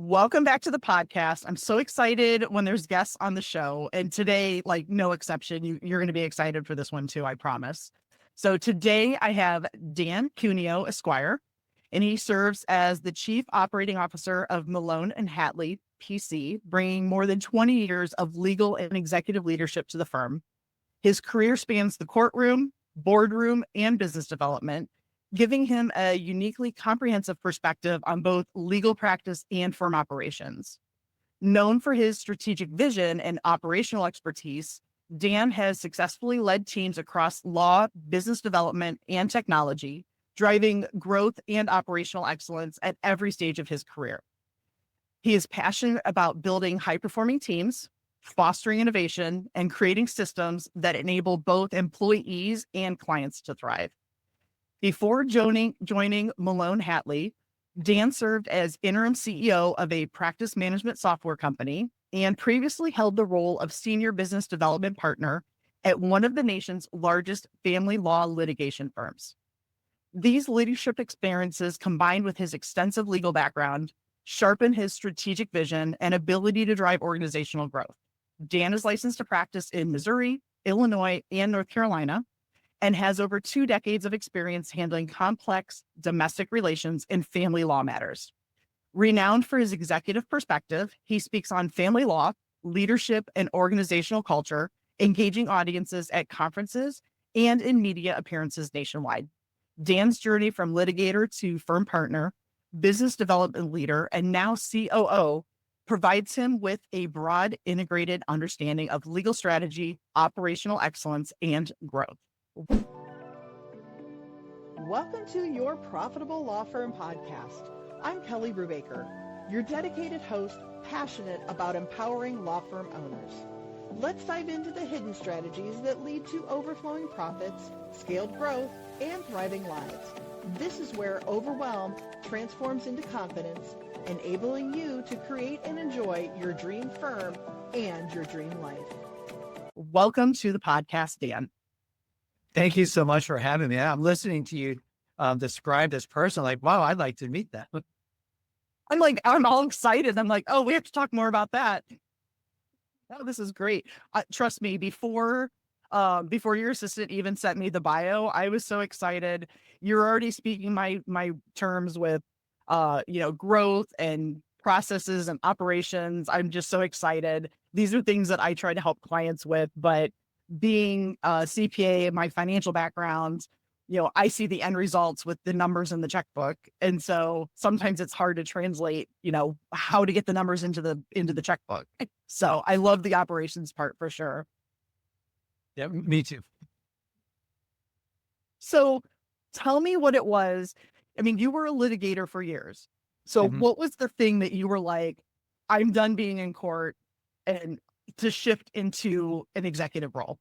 Welcome back to the podcast. I'm so excited when there's guests on the show. And today, like no exception, you're going to be excited for this one too, I promise. So today I have Dan Cuneo, Esquire, and he serves as the Chief Operating Officer of Malone and Hatley, PC, bringing more than 20 years of legal and executive leadership to the firm. His career spans the courtroom, boardroom, and business development, giving him a uniquely comprehensive perspective on both legal practice and firm operations. Known for his strategic vision and operational expertise, Dan has successfully led teams across law, business development, and technology, driving growth and operational excellence at every stage of his career. He is passionate about building high-performing teams, fostering innovation, and creating systems that enable both employees and clients to thrive. Before joining Malone Hatley, Dan served as interim CEO of a practice management software company and previously held the role of senior business development partner at one of the nation's largest family law litigation firms. These leadership experiences, combined with his extensive legal background, sharpen his strategic vision and ability to drive organizational growth. Dan is licensed to practice in Missouri, Illinois, and North Carolina, and has over 2 decades of experience handling complex domestic relations and family law matters. Renowned for his executive perspective, he speaks on family law, leadership, and organizational culture, engaging audiences at conferences and in media appearances nationwide. Dan's journey from litigator to firm partner, business development leader, and now COO provides him with a broad, integrated understanding of legal strategy, operational excellence, and growth. Welcome to your Profitable Law Firm podcast. I'm Kelly Brubaker, your dedicated host, passionate about empowering law firm owners. Let's dive into the hidden strategies that lead to overflowing profits, scaled growth, and thriving lives. This is where overwhelm transforms into confidence, enabling you to create and enjoy your dream firm and your dream life. Welcome to the podcast, Dan. Thank you so much for having me. I'm listening to you describe this person. Like, wow, I'd like to meet them. I'm all excited. I'm like, oh, we have to talk more about that. Oh, this is great. Trust me, before your assistant even sent me the bio, I was so excited. You're already speaking my terms with, growth and processes and operations. I'm just so excited. These are things that I try to help clients with, but being a CPA, my financial background, I see the end results with the numbers in the checkbook. And so sometimes it's hard to translate, how to get the numbers into the checkbook. So I love the operations part for sure. Yeah, me too. So tell me what it was. I mean, you were a litigator for years. So what was the thing that you were like, I'm done being in court and to shift into an executive role?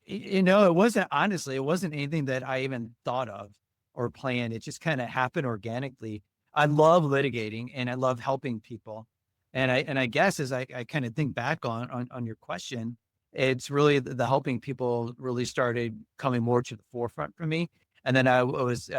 It wasn't anything that I even thought of or planned. It just kind of happened organically. I love litigating and I love helping people. And I guess as I kind of think back on your question, it's really the helping people really started coming more to the forefront for me. And then I was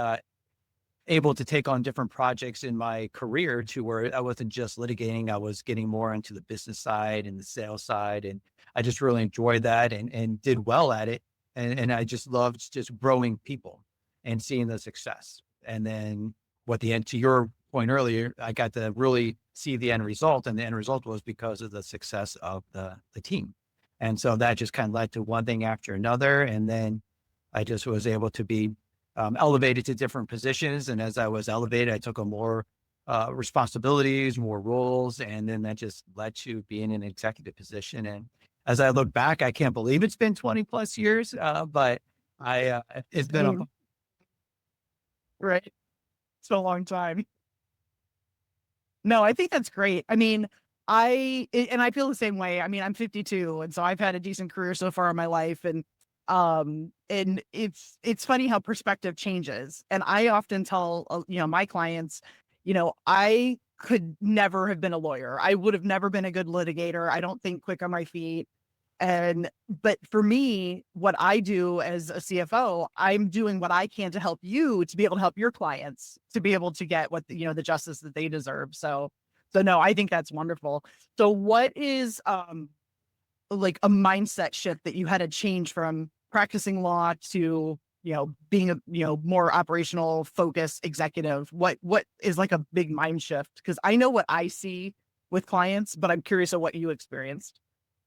able to take on different projects in my career to where I wasn't just litigating. I was getting more into the business side and the sales side. And I just really enjoyed that and did well at it. And I just loved just growing people and seeing the success. And then to your point earlier, I got to really see the end result. And the end result was because of the success of the team. And so that just kind of led to one thing after another. And then I just was able to be elevated to different positions. And as I was elevated, I took on more responsibilities, more roles. And then that just led to being in an executive position. And as I look back, I can't believe it's been 20 plus years, but it's been right. It's been a long time. No, I think that's great. I mean, I feel the same way. I mean, I'm 52, and so I've had a decent career so far in my life. And it's funny how perspective changes. And I often tell, my clients, I could never have been a lawyer. I would have never been a good litigator. I don't think quick on my feet. But for me, what I do as a CFO, I'm doing what I can to help you to be able to help your clients to be able to get what, the justice that they deserve. So no, I think that's wonderful. So what is, like a mindset shift that you had to change from practicing law to, being a, more operational focused executive? What is like a big mind shift? Because I know what I see with clients, but I'm curious of what you experienced.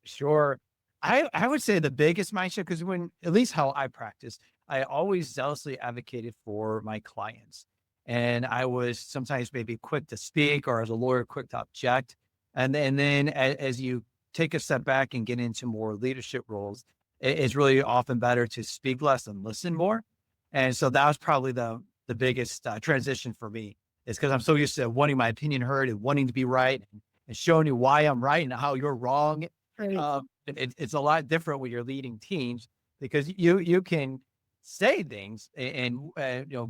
Sure. I would say the biggest mindset, because when, at least how I practice, I always zealously advocated for my clients. And I was sometimes maybe quick to speak, or as a lawyer, quick to object. And then as you take a step back and get into more leadership roles, it's really often better to speak less and listen more. And so that was probably the biggest transition for me, is because I'm so used to wanting my opinion heard and wanting to be right, and showing you why I'm right and how you're wrong. Right. It's a lot different when you're leading teams, because you can say things and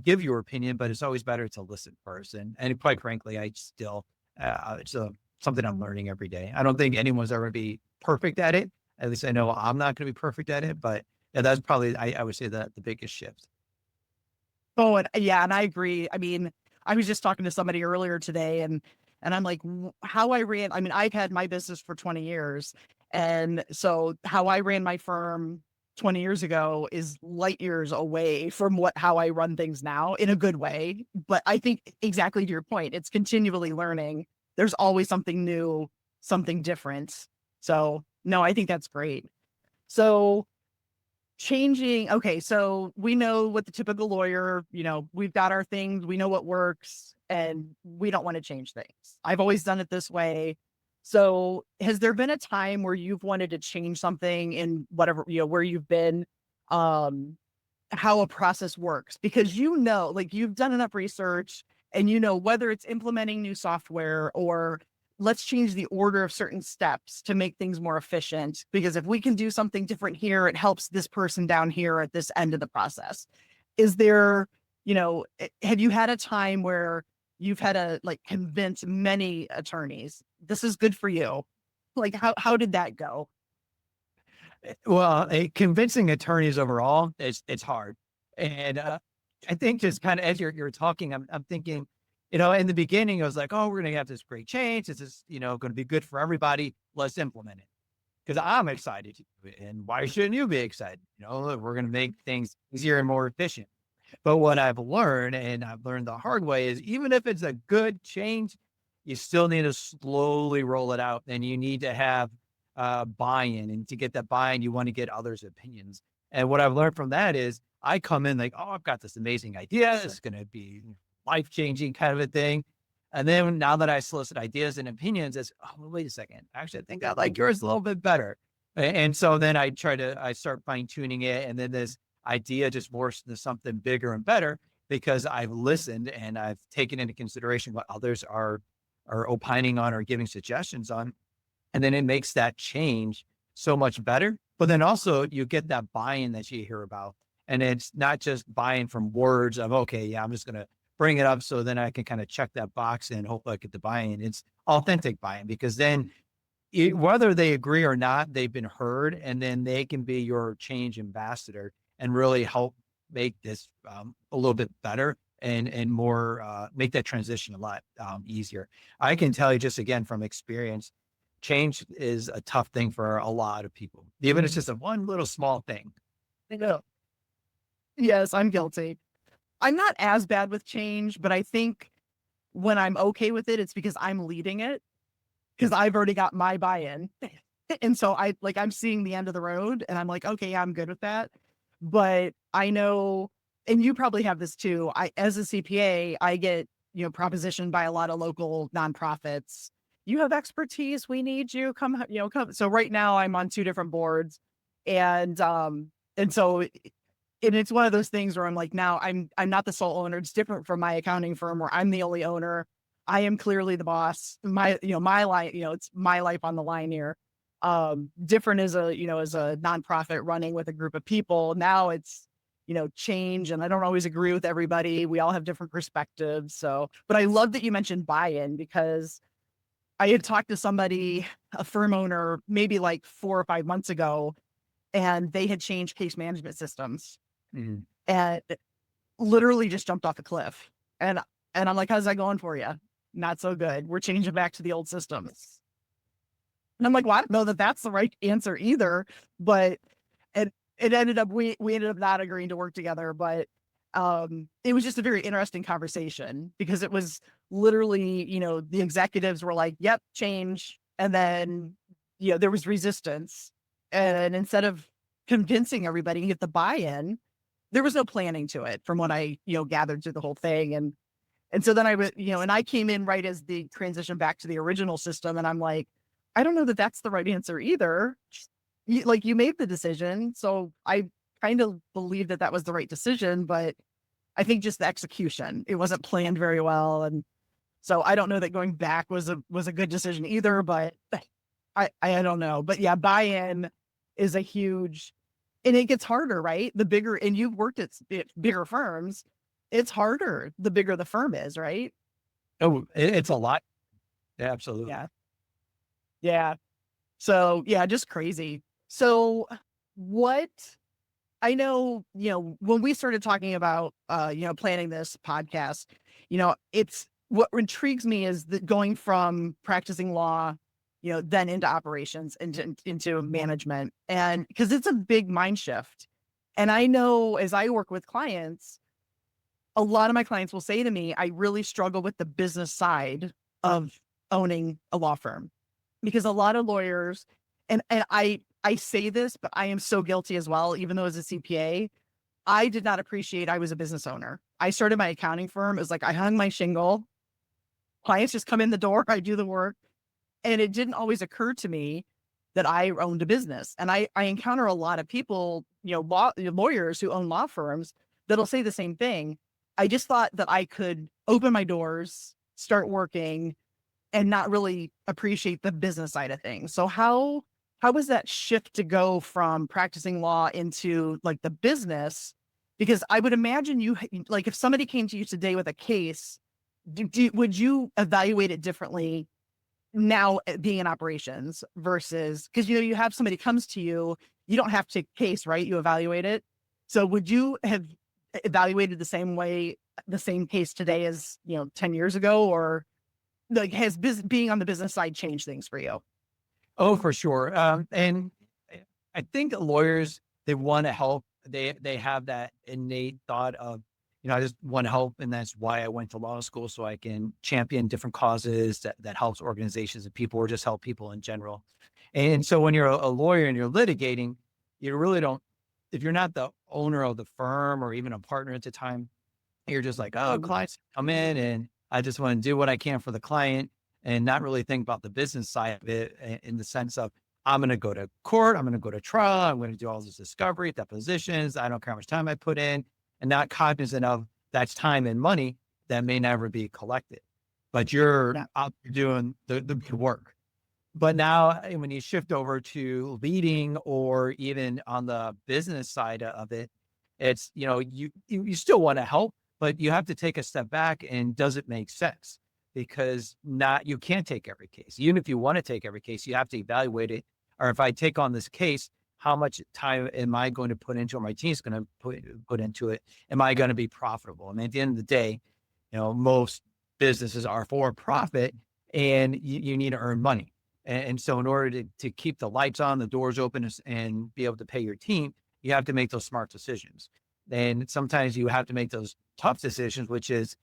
give your opinion, but it's always better to listen first. And quite frankly, I still it's something I'm learning every day. I don't think anyone's ever going to be perfect at it. At least I know I'm not going to be perfect at it. But yeah, that's probably, I would say, that the biggest shift. Oh, and yeah, and I agree. I mean, I was just talking to somebody earlier today, and I'm like, how I ran. I mean, I've had my business for 20 years, and so how I ran my firm 20 years ago is light years away from how I run things now, in a good way. But I think exactly to your point, it's continually learning. There's always something new, something different. So no, I think that's great. So changing, okay, so we know what the typical lawyer, we've got our things, we know what works, and we don't want to change things. I've always done it this way. So has there been a time where you've wanted to change something in whatever, where you've been, um how a process works? Because like you've done enough research, and whether it's implementing new software, or let's change the order of certain steps to make things more efficient. Because if we can do something different here, it helps this person down here at this end of the process. Is there, have you had a time where you've had to like convince many attorneys this is good for you? Like how did that go? Well, convincing attorneys overall, it's hard. And I think, just kind of as you're talking, I'm thinking, in the beginning, I was like, oh, we're going to have this great change. This is, going to be good for everybody. Let's implement it, because I'm excited to do it. And why shouldn't you be excited? We're going to make things easier and more efficient. But what I've learned, and I've learned the hard way, is even if it's a good change, you still need to slowly roll it out, and you need to have buy-in. And to get that buy-in, you want to get others' opinions. And what I've learned from that is, I come in like, oh, I've got this amazing idea. It's going to be life-changing kind of a thing. And then now that I solicit ideas and opinions, it's, oh, well, wait a second. Actually, I think I like yours a little bit better. And so then I start fine tuning it. And then this idea just morphs into something bigger and better, because I've listened and I've taken into consideration what others are opining on or giving suggestions on. And then it makes that change so much better. But then also you get that buy-in that you hear about. And it's not just buy-in from words of, okay, yeah, I'm just going to bring it up so then I can kind of check that box and hope I get the buy-in. It's authentic buy-in, because then whether they agree or not, they've been heard, and then they can be your change ambassador and really help make this a little bit better, and more, make that transition a lot easier. I can tell you, just again from experience, change is a tough thing for a lot of people, even if it's just a one little small thing. I know. Yes, I'm guilty. I'm not as bad with change, but I think when I'm okay with it, it's because I'm leading it, because I've already got my buy-in. And so I'm seeing the end of the road, and I'm like, okay, yeah, I'm good with that. But I know, and you probably have this too. As a CPA, I get, propositioned by a lot of local nonprofits. You have expertise. We need you. Come, come. So right now I'm on two different boards, and, so and it's one of those things where I'm like, now I'm not the sole owner. It's different from my accounting firm where I'm the only owner. I am clearly the boss. My life, it's my life on the line here. Different as a nonprofit running with a group of people. Now it's, change, and I don't always agree with everybody. We all have different perspectives. So, but I love that you mentioned buy-in, because I had talked to somebody, a firm owner, maybe like 4 or 5 months ago, and they had changed case management systems Mhm. and literally just jumped off a cliff. And I'm like, how's that going for you? Not so good. We're changing back to the old systems. And I'm like, well, I don't know that that's the right answer either. But it ended up we ended up not agreeing to work together. But it was just a very interesting conversation because it was literally, the executives were like, yep, change. And then, there was resistance. And instead of convincing everybody to get the buy-in, there was no planning to it from what I, gathered through the whole thing. And so then I was, and I came in right as the transition back to the original system. And I'm like, I don't know that that's the right answer either. You made the decision. So I kind of believe that that was the right decision, but I think just the execution, it wasn't planned very well. And so I don't know that going back was a good decision either, but I don't know. But yeah, buy-in is a huge, and it gets harder, right? The bigger, and you've worked at bigger firms, it's harder the bigger the firm is, right? Oh, it's a lot. Yeah, absolutely. Yeah. Yeah. So yeah, just crazy. So what I know, when we started talking about planning this podcast, it's what intrigues me is that going from practicing law, then into operations into management. And because it's a big mind shift. And I know as I work with clients, a lot of my clients will say to me, I really struggle with the business side of owning a law firm because a lot of lawyers, and I say this, but I am so guilty as well, even though as a CPA, I did not appreciate I was a business owner. I started my accounting firm. It was like I hung my shingle. Clients just come in the door, I do the work. And it didn't always occur to me that I owned a business. And I encounter a lot of people, lawyers who own law firms that'll say the same thing. I just thought that I could open my doors, start working, and not really appreciate the business side of things. So how was that shift to go from practicing law into like the business? Because I would imagine like if somebody came to you today with a case, would you evaluate it differently now being in operations versus because you have somebody comes to you, you don't have to take a case, right? You evaluate it. So would you have evaluated the same way, the same case today as 10 years ago, or like has being on the business side changed things for you? Oh, for sure. And I think lawyers, they want to help. They have that innate thought of, I just want to help, and that's why I went to law school, so I can champion different causes that helps organizations and people, or just help people in general. And so when you're a lawyer and you're litigating, you really don't. If you're not the owner of the firm or even a partner at the time, you're just like, oh, clients come in and I just want to do what I can for the client and not really think about the business side of it in the sense of I'm going to go to court, I'm going to go to trial, I'm going to do all this discovery, depositions. I don't care how much time I put in, and not cognizant of that's time and money that may never be collected. But you're Yeah. out there doing the good work. But now when you shift over to leading or even on the business side of it, it's, you still want to help, but you have to take a step back, and does it make sense? Because you can't take every case. Even if you want to take every case, you have to evaluate it. Or if I take on this case, how much time am I going to put into it? My team's going to put into it. Am I going to be profitable? I mean, at the end of the day, most businesses are for profit, and you need to earn money. And so in order to keep the lights on, the doors open, and be able to pay your team, you have to make those smart decisions. And sometimes you have to make those tough decisions, which is,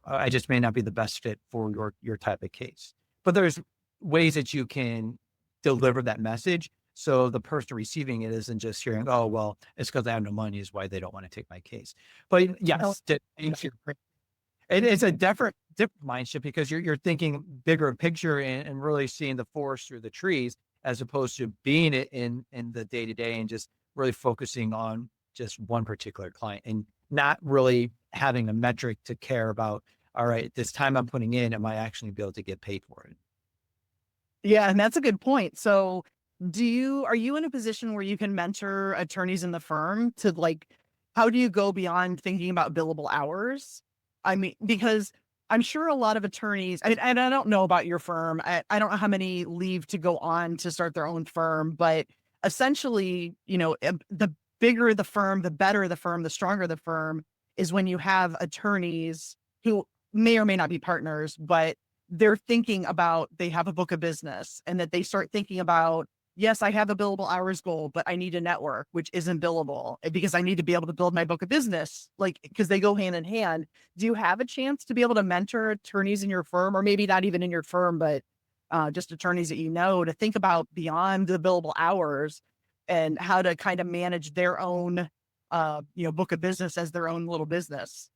I just may not be the best fit for your type of case. But there's ways that you can deliver that message, so the person receiving it isn't just hearing, oh, well, it's because I have no money is why they don't want to take my case. But yes, it's a different mindset, because you're thinking bigger picture, and really seeing the forest through the trees, as opposed to being it in the day to day, and just really focusing on just one particular client, and not really having a metric to care about. All right, this time I'm putting in, am I actually be able to get paid for it? Yeah, and that's a good point. So, are you in a position where you can mentor attorneys in the firm how do you go beyond thinking about billable hours? I mean, because I'm sure a lot of attorneys, and I don't know about your firm. I don't know how many leave to go on to start their own firm, but essentially, the bigger the firm, the better the firm, the stronger the firm is when you have attorneys who may or may not be partners, but they're thinking about, they have a book of business and that they start thinking about, yes, I have a billable hours goal, but I need a network, which isn't billable because I need to be able to build my book of business, like, because they go hand in hand. Do you have a chance to be able to mentor attorneys in your firm, or maybe not even in your firm, but just attorneys that to think about beyond the billable hours and how to kind of manage their own, book of business as their own little business?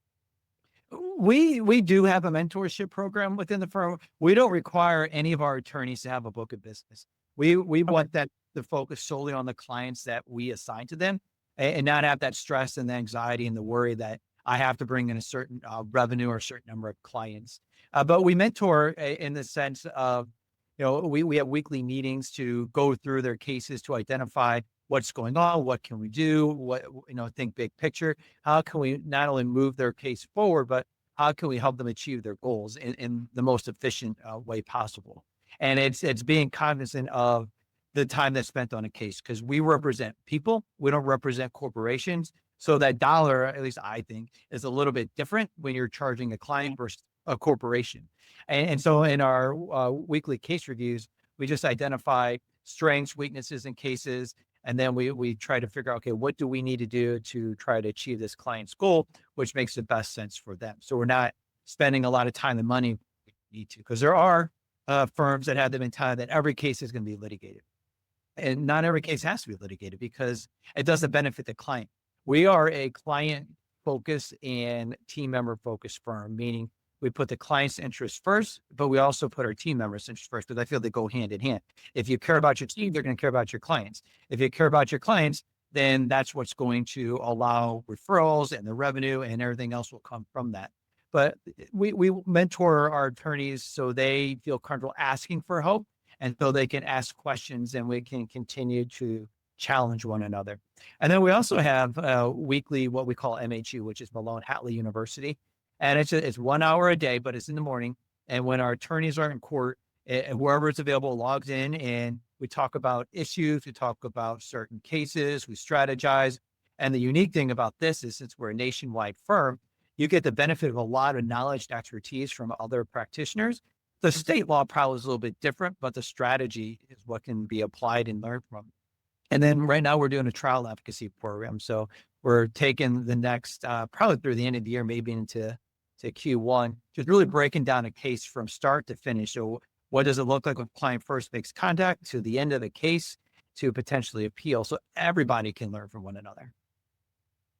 We do have a mentorship program within the firm. We don't require any of our attorneys to have a book of business. We Okay. want that to focus solely on the clients that we assign to them, and not have that stress and the anxiety and the worry that I have to bring in a certain revenue or a certain number of clients. But we mentor in the sense of, we have weekly meetings to go through their cases to identify what's going on, what can we do, think big picture. How can we not only move their case forward, but how can we help them achieve their goals in the most efficient way possible? And it's being cognizant of the time that's spent on a case, because we represent people, we don't represent corporations. So that dollar, at least I think, is a little bit different when you're charging a client versus a corporation. And so in our weekly case reviews, we just identify strengths, weaknesses in cases, and then we try to figure out, okay, what do we need to do to try to achieve this client's goal, which makes the best sense for them. So we're not spending a lot of time and money we need to, because there are firms that have the mentality that every case is going to be litigated. And not every case has to be litigated because it doesn't benefit the client. We are a client focused and team member focused firm, meaning we put the client's interests first, but we also put our team members' interests first, because I feel they go hand in hand. If you care about your team, you're going to care about your clients. If you care about your clients, then that's what's going to allow referrals and the revenue, and everything else will come from that. But we mentor our attorneys so they feel comfortable asking for help, and so they can ask questions and we can continue to challenge one another. And then we also have weekly, what we call MHU, which is Malone Hatley University. And it's 1 hour a day, but it's in the morning. And when our attorneys are in court, whoever is available logs in, and we talk about issues, we talk about certain cases, we strategize. And the unique thing about this is, since we're a nationwide firm, you get the benefit of a lot of knowledge and expertise from other practitioners. The state law probably is a little bit different, but the strategy is what can be applied and learned from. And then right now we're doing a trial advocacy program. So we're taking the next, probably through the end of the year, maybe into Q1, just really breaking down a case from start to finish. So what does it look like when a client first makes contact to the end of the case to potentially appeal? So everybody can learn from one another.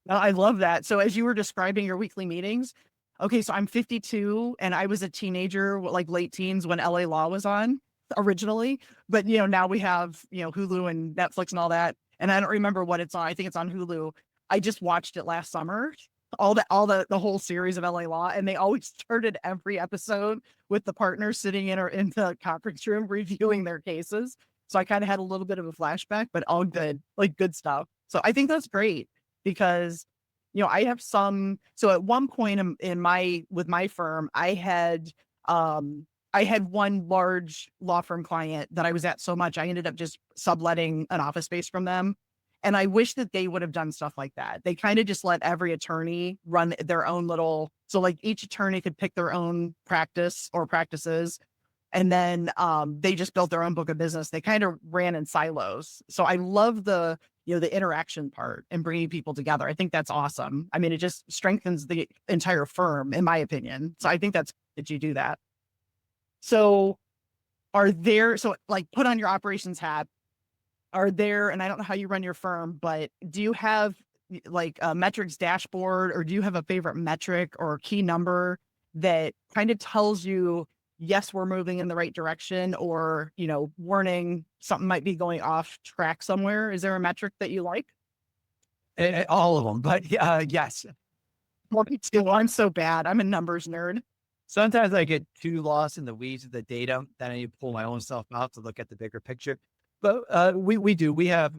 I love that. So as you were describing your weekly meetings, okay, so I'm 52 and I was a teenager, like late teens when LA Law was on originally, but now we have, Hulu and Netflix and all that. And I don't remember what it's on. I think it's on Hulu. I just watched it last summer, the whole series of LA Law, and they always started every episode with the partners sitting in the conference room reviewing their cases. So I kind of had a little bit of a flashback, but all good, like good stuff. So I think that's great because I have so at one point with my firm, I had one large law firm client that I was at so much, I ended up just subletting an office space from them. And I wish that they would have done stuff like that. They kind of just let every attorney run their own so like each attorney could pick their own practice or practices. And then they just built their own book of business. They kind of ran in silos. So I love the interaction part and bringing people together. I think that's awesome. I mean, it just strengthens the entire firm, in my opinion. So I think that you do that. So like put on your operations hat, and I don't know how you run your firm, but do you have like a metrics dashboard, or do you have a favorite metric or key number that kind of tells you, yes, we're moving in the right direction, or, warning, something might be going off track somewhere? Is there a metric that you like? All of them, but yes. Well, me too. I'm so bad. I'm a numbers nerd. Sometimes I get too lost in the weeds of the data that I need to pull my own self out to look at the bigger picture. But we have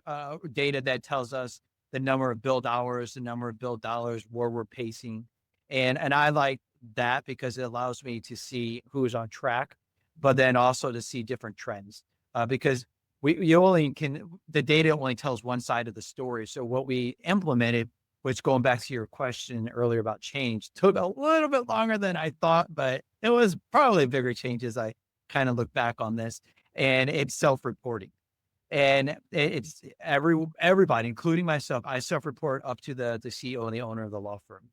data that tells us the number of billed hours, the number of billed dollars, where we're pacing. And I like that because it allows me to see who is on track, but then also to see different trends. Because you only can, the data only tells one side of the story. So what we implemented, which going back to your question earlier about change, took a little bit longer than I thought, but it was probably bigger changes. I kind of look back on this, and it's self-reporting. And it's everybody, including myself. I self-report up to the CEO and the owner of the law firm,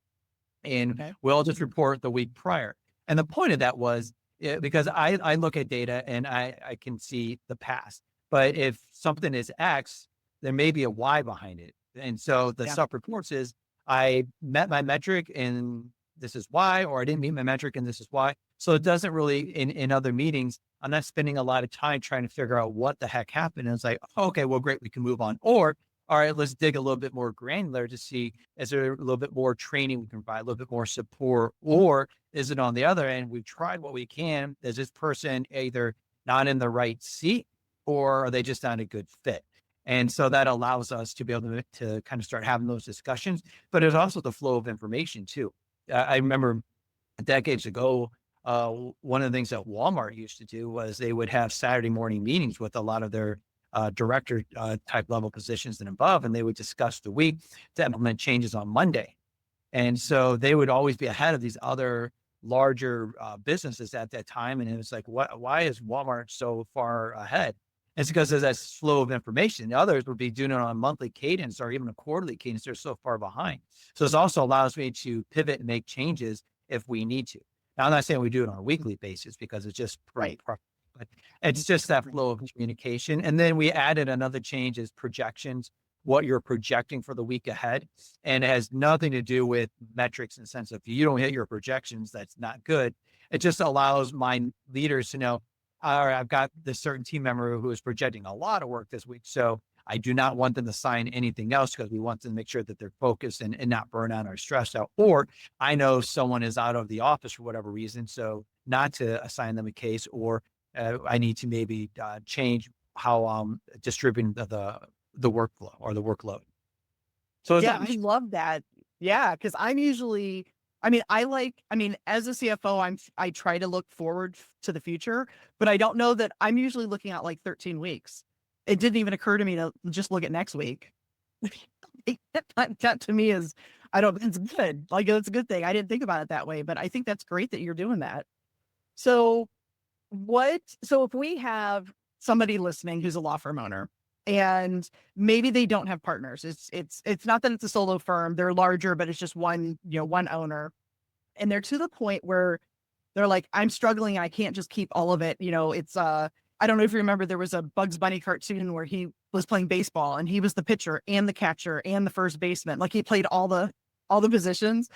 and Okay. we'll just report the week prior. And the point of that was because I look at data and I can see the past. But if something is X, there may be a Y behind it. And so the Yeah. self reports is I met my metric and this is Y, or I didn't meet my metric and this is Y. So it doesn't really in other meetings, I'm not spending a lot of time trying to figure out what the heck happened. And it's like, oh, okay, well, great, we can move on. Or all right, let's dig a little bit more granular to see, is there a little bit more training we can provide, a little bit more support, or is it on the other end? We've tried what we can. Is this person either not in the right seat or are they just not a good fit? And so that allows us to be able to kind of start having those discussions, but it's also the flow of information too. I remember decades ago, one of the things that Walmart used to do was they would have Saturday morning meetings with a lot of their director type level positions and above, and they would discuss the week to implement changes on Monday. And so they would always be ahead of these other larger businesses at that time. And it was like, why is Walmart so far ahead? It's because there's that flow of information. The others would be doing it on a monthly cadence or even a quarterly cadence. They're so far behind. So this also allows me to pivot and make changes if we need to. Now, I'm not saying we do it on a weekly basis because it's just Right. but it's just that flow of communication. And then we added another change is projections, what you're projecting for the week ahead. And it has nothing to do with metrics in the sense of if you don't hit your projections, that's not good. It just allows my leaders to know, all right, I've got this certain team member who is projecting a lot of work this week. So I do not want them to sign anything else because we want them to make sure that they're focused and not burn out or stressed out. Or I know someone is out of the office for whatever reason. So not to assign them a case, or I need to maybe change how I'm distributing the workflow or the workload. So is Yeah, that I love that. Yeah, because I'm usually, as a CFO, I try to look forward to the future, but I don't know that I'm usually looking at like 13 weeks. It didn't even occur to me to just look at next week. That to me is, I don't, it's good. Like, it's a good thing. I didn't think about it that way, but I think that's great that you're doing that. So so if we have somebody listening who's a law firm owner and maybe they don't have partners, it's not that it's a solo firm, they're larger, but it's just one owner. And they're to the point where they're like, I'm struggling. I can't just keep all of it. I don't know if you remember, there was a Bugs Bunny cartoon where he was playing baseball and he was the pitcher and the catcher and the first baseman. Like he played all the positions.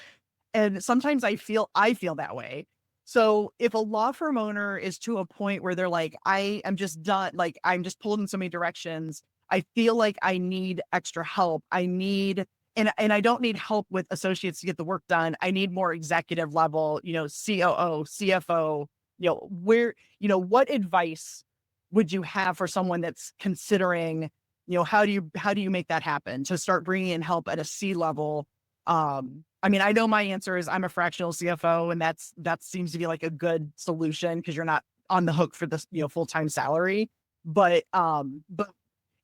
And sometimes I feel that way. So if a law firm owner is to a point where they're like, I am just done, like I'm just pulled in so many directions, I feel like I need extra help. And I don't need help with associates to get the work done. I need more executive level, COO, CFO, what advice would you have for someone that's considering, how do you make that happen to start bringing in help at a C level? I know my answer is I'm a fractional CFO, and that seems to be like a good solution because you're not on the hook for this, full-time salary. But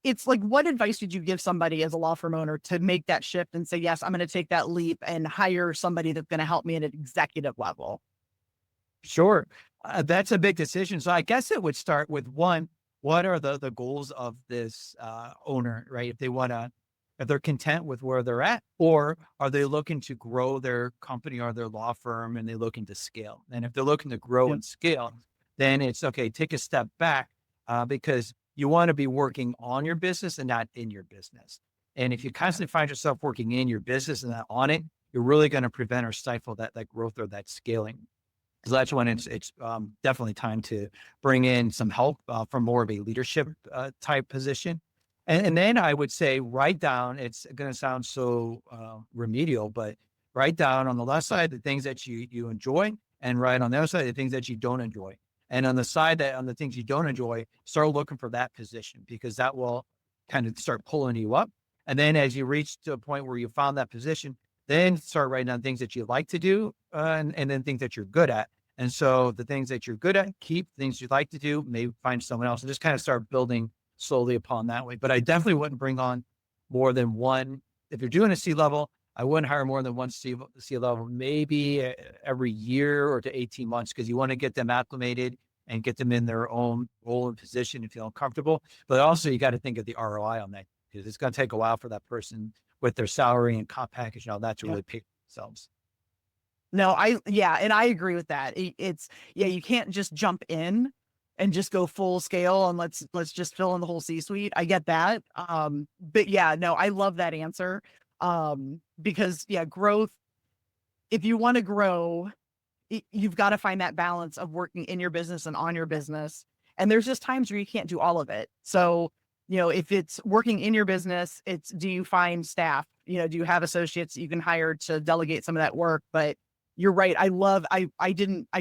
it's like, what advice would you give somebody as a law firm owner to make that shift and say, yes, I'm going to take that leap and hire somebody that's going to help me at an executive level? Sure. That's a big decision. So I guess it would start with one, what are the goals of this owner, right? If they're content with where they're at, or are they looking to grow their company or their law firm and they're looking to scale? And if they're looking to grow Yeah. and scale, then it's okay, take a step back because you want to be working on your business and not in your business. And if you constantly find yourself working in your business and not on it, you're really going to prevent or stifle that growth or that scaling. So that's when it's definitely time to bring in some help from more of a leadership type position. And then I would say write down, it's going to sound so remedial, but write down on the left side the things that you enjoy, and write on the other side the things that you don't enjoy. And on the things you don't enjoy, start looking for that position because that will kind of start pulling you up. And then as you reach to a point where you found that position, then start writing down things that you like to do, and then things that you're good at. And so the things that you're good at, keep things you'd like to do, maybe find someone else and just kind of start building slowly upon that way. But I definitely wouldn't bring on more than one. If you're doing a C level, I wouldn't hire more than one C level, maybe every year or to 18 months, because you want to get them acclimated and get them in their own role and position and feel comfortable. But also you got to think of the ROI on that, because it's going to take a while for that person with their salary and comp package and all that to Yeah. really pay for themselves. No, yeah, and I agree with that. It's yeah, you can't just jump in and just go full scale and let's just fill in the whole C-suite. I get that. But yeah, no, I love that answer. Because yeah, growth, if you want to grow, you've got to find that balance of working in your business and on your business. And there's just times where you can't do all of it. So, if it's working in your business, it's, do you find staff? Do you have associates that you can hire to delegate some of that work? But you're right. I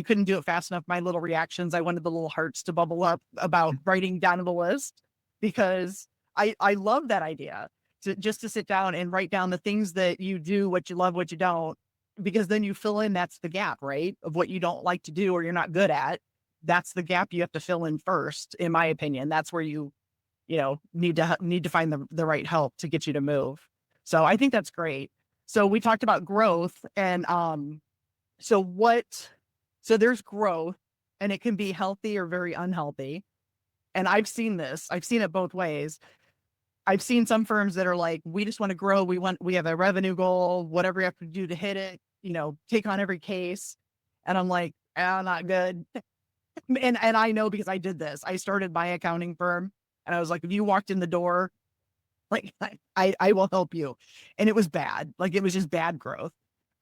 couldn't do it fast enough. My little reactions, I wanted the little hearts to bubble up about writing down the list, because I love that idea to sit down and write down the things that you do, what you love, what you don't, because then you fill in, that's the gap, right? Of what you don't like to do or you're not good at. That's the gap you have to fill in first, in my opinion. That's where you need to find the right help to get you to move. So I think that's great. So we talked about growth, and so there's growth, and it can be healthy or very unhealthy. And I've seen this. I've seen it both ways. I've seen some firms that are like, we just want to grow. We have a revenue goal, whatever you have to do to hit it, take on every case. And I'm like, not good. And I know, because I did this. I started my accounting firm, and I was like, if you walked in the door, like I will help you. And it was bad. Like, it was just bad growth.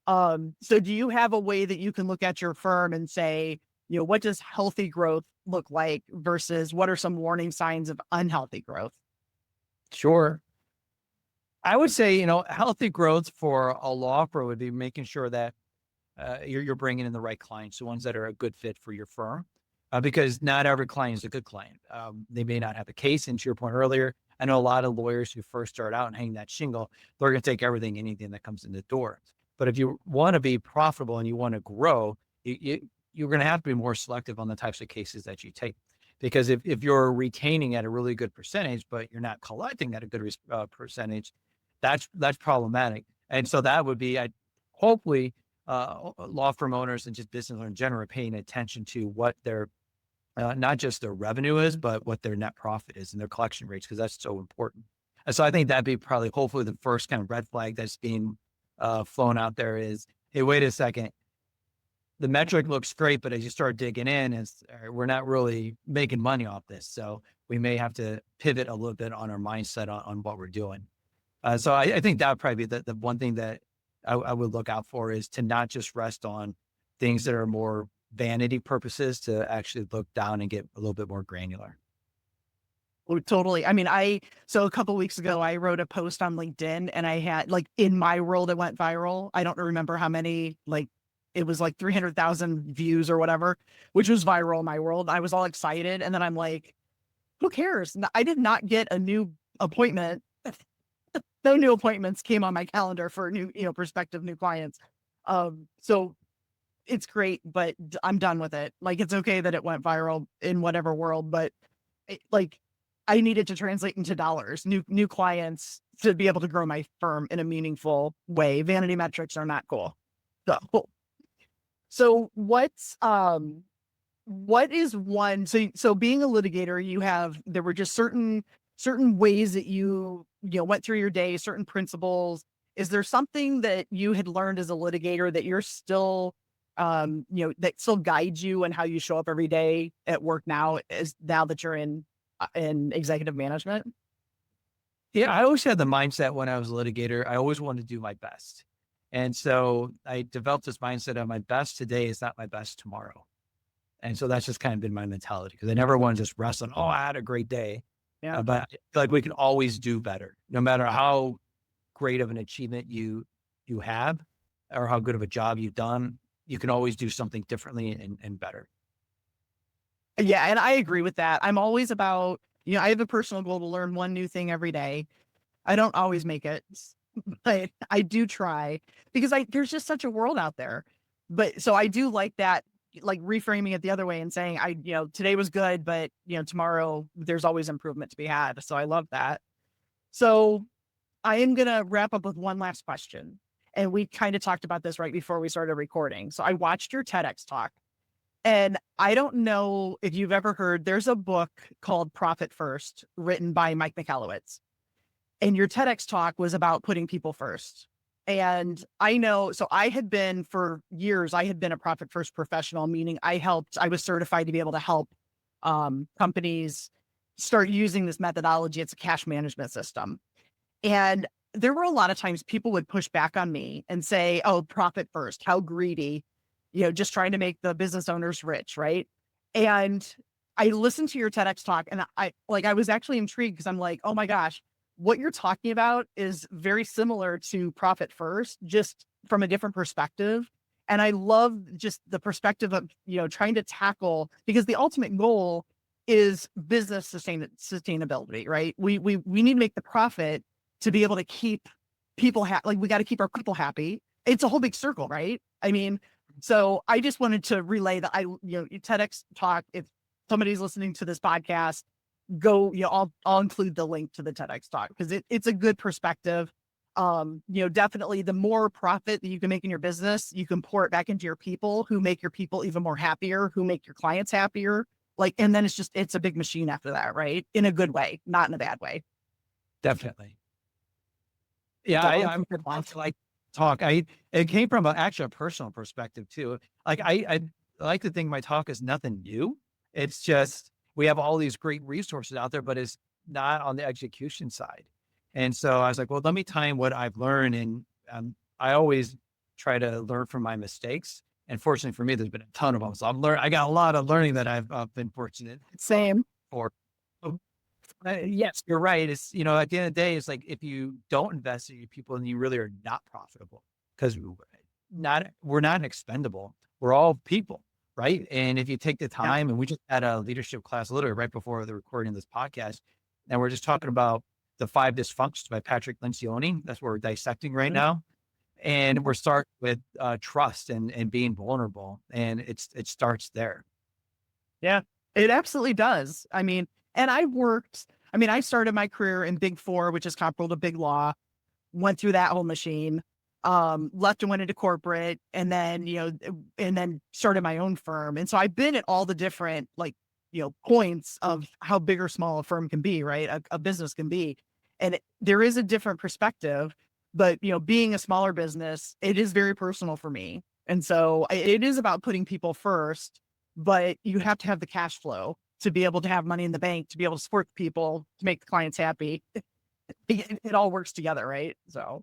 So do you have a way that you can look at your firm and say, what does healthy growth look like versus what are some warning signs of unhealthy growth? Sure. I would say, healthy growth for a law firm would be making sure that you're bringing in the right clients, the ones that are a good fit for your firm, because not every client is a good client. They may not have a case. And to your point earlier, I know a lot of lawyers who first start out and hang that shingle, they're going to take anything that comes in the door. But if you want to be profitable and you want to grow, you're going to have to be more selective on the types of cases that you take. Because if you're retaining at a really good percentage, but you're not collecting at a good percentage, that's problematic. And so that would be, hopefully, law firm owners and just business owners in general are paying attention to what their not just their revenue is, but what their net profit is and their collection rates, because that's so important. And so I think that'd be probably, hopefully, the first kind of red flag that's being flown out there is, hey, wait a second. The metric looks great, but as you start digging in, we're not really making money off this. So we may have to pivot a little bit on our mindset on what we're doing. So I think that would probably be the one thing that I would look out for, is to not just rest on things that are more vanity purposes, to actually look down and get a little bit more granular. Oh, totally. I mean, so a couple weeks ago, I wrote a post on LinkedIn, and I had, like, in my world, it went viral. I don't remember how many, like, it was like 300,000 views or whatever, which was viral in my world. I was all excited. And then I'm like, who cares? I did not get a new appointment. No new appointments came on my calendar for new, prospective new clients. So it's great, but I'm done with it. Like, it's okay that it went viral in whatever world, but like, I needed to translate into dollars, new clients, to be able to grow my firm in a meaningful way. Vanity metrics are not cool. So what is one, so being a litigator, there were just certain ways that you went through your day, certain principles. Is there something that you had learned as a litigator that you're still, that still guides you and how you show up every day at work now that you're in executive management? Yeah, I always had the mindset when I was a litigator, I always wanted to do my best. And so I developed this mindset of, my best today is not my best tomorrow. And so that's just kind of been my mentality, because I never want to just rest on, I had a great day. Yeah. But I feel like we can always do better, no matter how great of an achievement you have, or how good of a job you've done. You can always do something differently and better. Yeah. And I agree with that. I'm always about, I have a personal goal to learn one new thing every day. I don't always make it. but I do try because there's just such a world out there. But so I do like that, like reframing it the other way and saying, today was good, but tomorrow there's always improvement to be had. So I love that. So I am going to wrap up with one last question. And we kind of talked about this right before we started recording. So I watched your TEDx talk, and I don't know if you've ever heard, there's a book called Profit First written by Mike Michalowicz. And your TEDx talk was about putting people first. And I know, so for years, I had been a profit first professional, meaning I was certified to be able to help companies start using this methodology. It's a cash management system. And there were a lot of times people would push back on me and say, oh, profit first, how greedy, just trying to make the business owners rich. Right. And I listened to your TEDx talk, and I was actually intrigued because I'm like, oh my gosh, what you're talking about is very similar to profit first, just from a different perspective. And I love just the perspective of, trying to tackle, because the ultimate goal is business sustainability, right? We need to make the profit to be able to keep people happy. Like, we got to keep our people happy. It's a whole big circle, right? I mean, so I just wanted to relay that TEDx talk, if somebody's listening to this podcast, go, I'll include the link to the TEDx talk because it's a good perspective. Definitely the more profit that you can make in your business, you can pour it back into your people, who make your people even more happier, who make your clients happier. And then it's a big machine after that, right? In a good way, not in a bad way. Definitely. Yeah, So, I'm like talk. It came from actually a personal perspective too. Like I like to think my talk is nothing new. It's just we have all these great resources out there, but it's not on the execution side. And so I was like, well, let me tie in what I've learned. And I always try to learn from my mistakes. And fortunately for me, there's been a ton of them. So I got a lot of learning that I've been fortunate same. for. Yes, you're right. It's, at the end of the day, it's like, if you don't invest in your people, then you really are not profitable, because we're not expendable. We're all people. Right. And if you take the Yeah. time, and we just had a leadership class literally right before the recording of this podcast, and we're just talking about the 5 dysfunctions by Patrick Lencioni. That's what we're dissecting right now. And we're starting with trust and being vulnerable. And it starts there. Yeah, it absolutely does. I mean, and I started my career in Big Four, which is comparable to big law, went through that whole machine, left and went into corporate, and then started my own firm. And so I've been at all the different, points of how big or small a firm can be, right? A business can be. And there is a different perspective, but, being a smaller business, it is very personal for me. And so it is about putting people first, but you have to have the cash flow to be able to have money in the bank, to be able to support people, to make the clients happy. It all works together, right? So,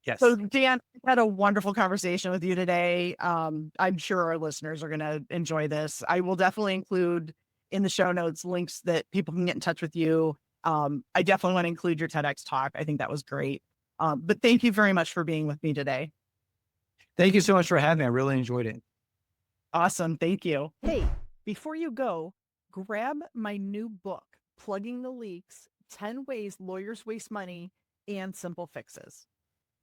Yes. so Dan, I had a wonderful conversation with you today. I'm sure our listeners are going to enjoy this. I will definitely include in the show notes links that people can get in touch with you. I definitely want to include your TEDx talk. I think that was great. But thank you very much for being with me today. Thank you so much for having me. I really enjoyed it. Awesome. Thank you. Hey, before you go, grab my new book, Plugging the Leaks, 10 Ways Lawyers Waste Money and Simple Fixes.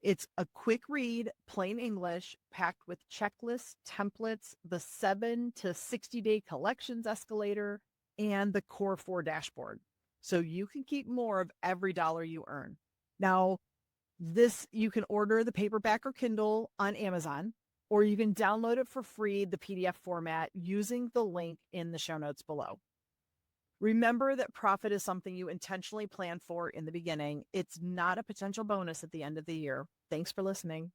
It's a quick read, plain English, packed with checklists, templates, the 7 to 60-day collections escalator, and the Core 4 dashboard. So you can keep more of every dollar you earn. Now, you can order the paperback or Kindle on Amazon, or you can download it for free, the PDF format, using the link in the show notes below. Remember that profit is something you intentionally plan for in the beginning. It's not a potential bonus at the end of the year. Thanks for listening.